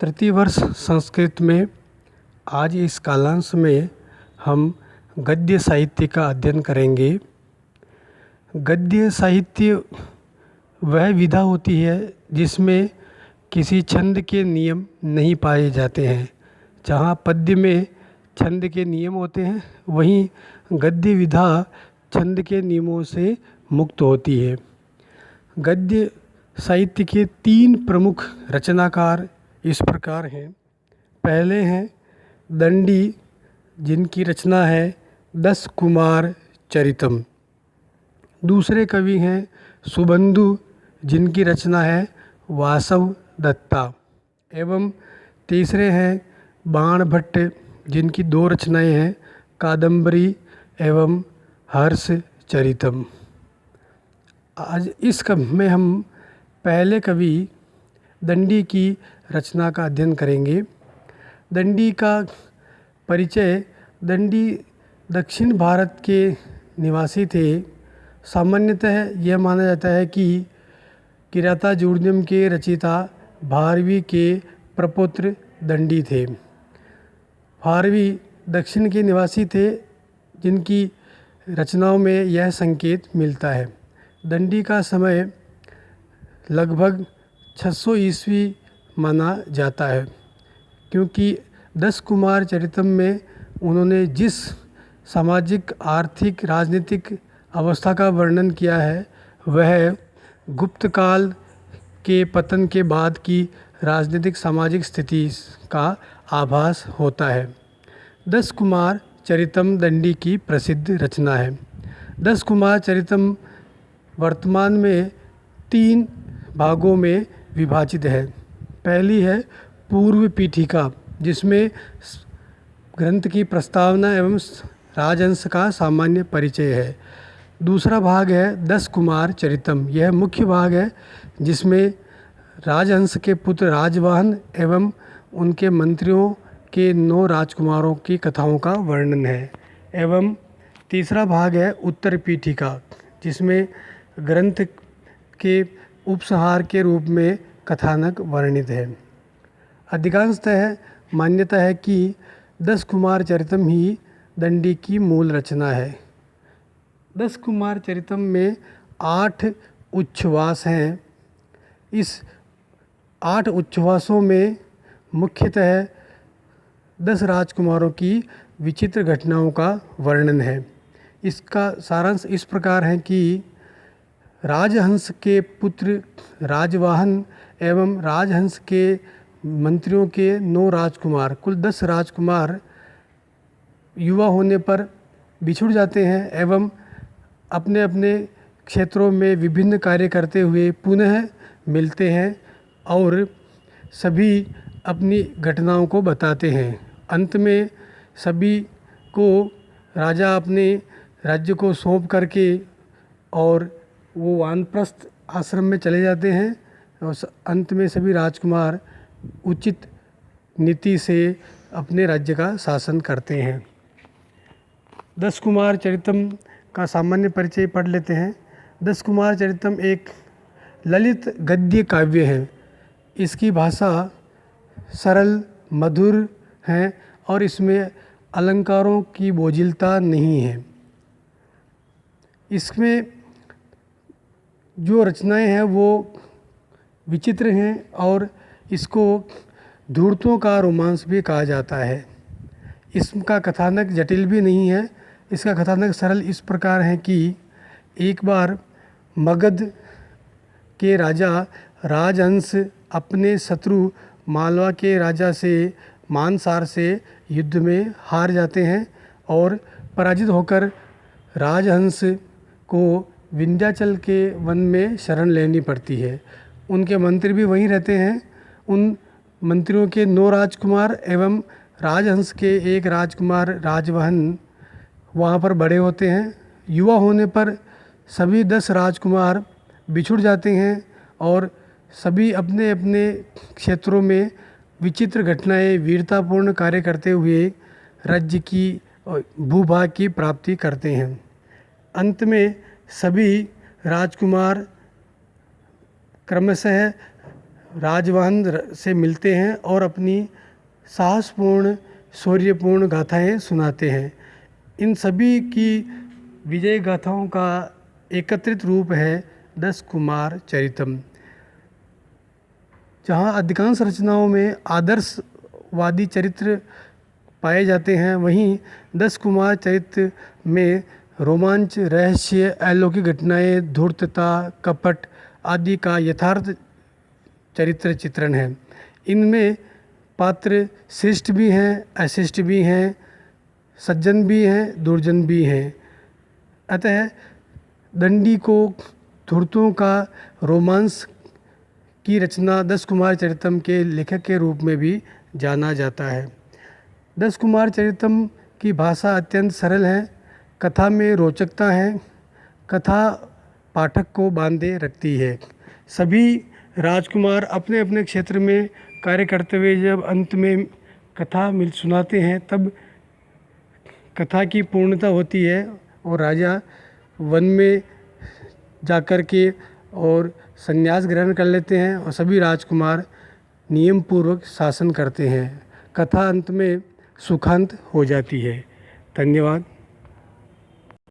तृतीय वर्ष संस्कृत में आज इस कालांश में हम गद्य साहित्य का अध्ययन करेंगे। गद्य साहित्य वह विधा होती है जिसमें किसी छंद के नियम नहीं पाए जाते हैं। जहाँ पद्य में छंद के नियम होते हैं, वहीं गद्य विधा छंद के नियमों से मुक्त होती है। गद्य साहित्य के 3 प्रमुख रचनाकार इस प्रकार हैं। पहले हैं दंडी, जिनकी रचना है 10 कुमार चरितम। दूसरे कवि हैं सुबंधु, जिनकी रचना है वासव दत्ता। एवं तीसरे हैं बाण भट्ट, जिनकी 2 रचनाएं हैं कादंबरी एवं हर्ष चरितम। आज इस में हम पहले कवि दंडी की रचना का अध्ययन करेंगे। दंडी का परिचय। दंडी दक्षिण भारत के निवासी थे। सामान्यतः यह माना जाता है कि किरातार्जुनीयम के रचयिता भारवी के प्रपौत्र दंडी थे। भारवी दक्षिण के निवासी थे, जिनकी रचनाओं में यह संकेत मिलता है। दंडी का समय लगभग 600 ईस्वी माना जाता है, क्योंकि 10 कुमार चरितम में उन्होंने जिस सामाजिक, आर्थिक, राजनीतिक अवस्था का वर्णन किया है, वह गुप्त काल के पतन के बाद की राजनीतिक सामाजिक स्थिति का आभास होता है। 10 कुमार चरितम दंडी की प्रसिद्ध रचना है। 10 कुमार चरितम वर्तमान में 3 भागों में विभाजित है। पहली है पूर्व पीठिका, जिसमें ग्रंथ की प्रस्तावना एवं राजहंस का सामान्य परिचय है। दूसरा भाग है 10 कुमार चरितम। यह मुख्य भाग है, जिसमें राजहंस के पुत्र राजवाहन एवं उनके मंत्रियों के 9 राजकुमारों की कथाओं का वर्णन है। एवं तीसरा भाग है उत्तर पीठिका, जिसमें ग्रंथ के उपसंहार के रूप में कथानक वर्णित है। अधिकांशतः मान्यता है कि 10 कुमार चरितम ही दंडी की मूल रचना है। 10 कुमार चरितम में 8 उच्छ्वास हैं। इस 8 उच्छ्वासों में मुख्यतः 10 राजकुमारों की विचित्र घटनाओं का वर्णन है। इसका सारांश इस प्रकार है कि राजहंस के पुत्र राजवाहन एवं राजहंस के मंत्रियों के 9 राजकुमार, कुल 10 राजकुमार युवा होने पर बिछुड़ जाते हैं एवं अपने अपने क्षेत्रों में विभिन्न कार्य करते हुए पुनः मिलते हैं और सभी अपनी घटनाओं को बताते हैं। अंत में सभी को राजा अपने राज्य को सौंप करके और वो वानप्रस्थ आश्रम में चले जाते हैं और अंत में सभी राजकुमार उचित नीति से अपने राज्य का शासन करते हैं। 10 कुमार चरितम का सामान्य परिचय पढ़ लेते हैं। 10 कुमार चरितम एक ललित गद्य काव्य है। इसकी भाषा सरल, मधुर है और इसमें अलंकारों की बोझिलता नहीं है। इसमें जो रचनाएं हैं वो विचित्र हैं और इसको धूर्तों का रोमांस भी कहा जाता है। इसका कथानक जटिल भी नहीं है। इसका कथानक सरल इस प्रकार है कि एक बार मगध के राजा राजहंस अपने शत्रु मालवा के राजा से मानसार से युद्ध में हार जाते हैं और पराजित होकर राजहंस को विंध्याचल के वन में शरण लेनी पड़ती है। उनके मंत्री भी वहीं रहते हैं। उन मंत्रियों के 9 राजकुमार एवं राजहंस के एक राजकुमार राजवाहन वहाँ पर बड़े होते हैं। युवा होने पर सभी 10 राजकुमार बिछुड़ जाते हैं और सभी अपने अपने क्षेत्रों में विचित्र घटनाएं, वीरतापूर्ण कार्य करते हुए राज्य की भूभाग की प्राप्ति करते हैं। अंत में सभी राजकुमार क्रमशः राजवाहन से मिलते हैं और अपनी साहसपूर्ण शौर्यपूर्ण गाथाएं सुनाते हैं। इन सभी की विजय गाथाओं का एकत्रित रूप है 10 कुमार चरितम। जहाँ अधिकांश रचनाओं में आदर्शवादी चरित्र पाए जाते हैं, वहीं 10 कुमार चरित्र में रोमांच, रहस्य, अलौकिक घटनाएं, धूर्तता, कपट आदि का यथार्थ चरित्र चित्रण है। इनमें पात्र श्रेष्ठ भी हैं, अशिष्ट भी हैं, सज्जन भी हैं, दुर्जन भी हैं। अतः दंडी को धूर्तों का रोमांस की रचना 10 कुमार चरितम के लेखक के रूप में भी जाना जाता है। 10 कुमार चरितम की भाषा अत्यंत सरल है, कथा में रोचकता है, कथा पाठक को बांधे रखती है। सभी राजकुमार अपने अपने क्षेत्र में कार्य करते हुए जब अंत में कथा सुनाते हैं, तब कथा की पूर्णता होती है और राजा वन में जाकर के और संन्यास ग्रहण कर लेते हैं और सभी राजकुमार नियम पूर्वक शासन करते हैं। कथा अंत में सुखांत हो जाती है। धन्यवाद।